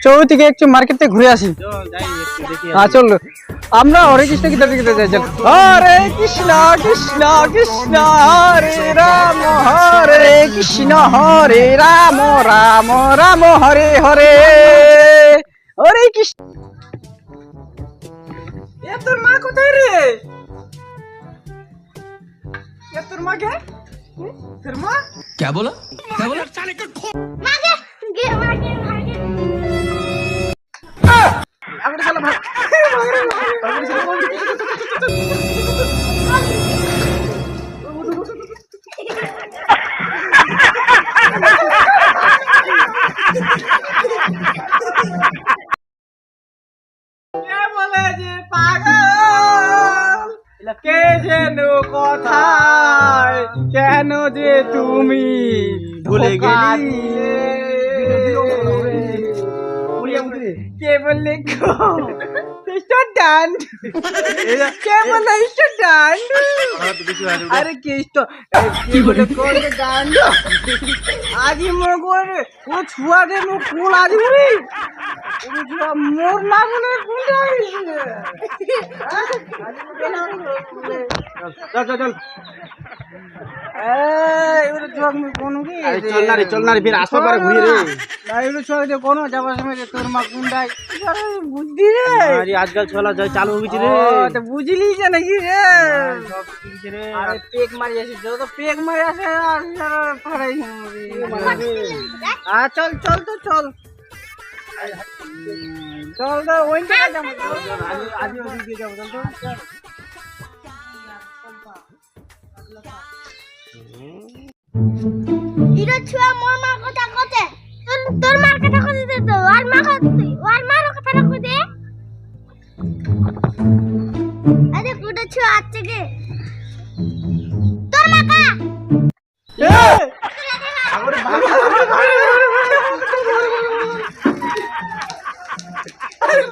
চৌদিকে একটু মার্কেট থেকে ঘুরে আসি। হ্যাঁ চল, আমরা হরে কৃষ্ণ গীতা দিতে যাই। চল, হরে কৃষ্ণ কৃষ্ণ কৃষ্ণ হরে রাম হরে কৃষ্ণ হরে রাম রাম রাম হরে হরে। হরে কৃষ্ণ। এ তোর মা কোথায় রে? এ তোর মা কে? তোর মা क्या बोला क्या बोला? मागे गे मागे मागे আমরা চলো ভাগ। কে বলে যে পাগল, কে যেন কোথায়, কেন যে তুমি ভুলে গেলি? কে বললে ডান, কে বলে ডান? আরে কেষ্ট কি বলে করবে ডান? আজি মগর ও ছুয়া দে মো কোল আজি রে ও ছুয়া মোর না বলে কোল যাইছে। চল চল চল, এবারে ছুয়া মু কোন কি চল না রে ফির আসো পারে ঘুরে রে। না এবারে ছুয়া দে কোন যাবার সময় তোর মা গুন্ডাই বুদ্ধি রে। আরে আজকাল চলা যায় চালু হয়ে গেছে রে। তো বুঝলি যে নাকি রে? আরে পেক মারি আসি, যত পেক মারি আসে আর ফাড়াই চল চল তো চল চল তো ওই জায়গায় যাবো। আজ ওই দিকে যাবো। চল তো ইরো ছুয়া মোর মা কথা কতে তোর মার কথা কতে দে তো আর মা কতে আর মার কথা কতে আরে কুড়ে ছুয়া আছে কে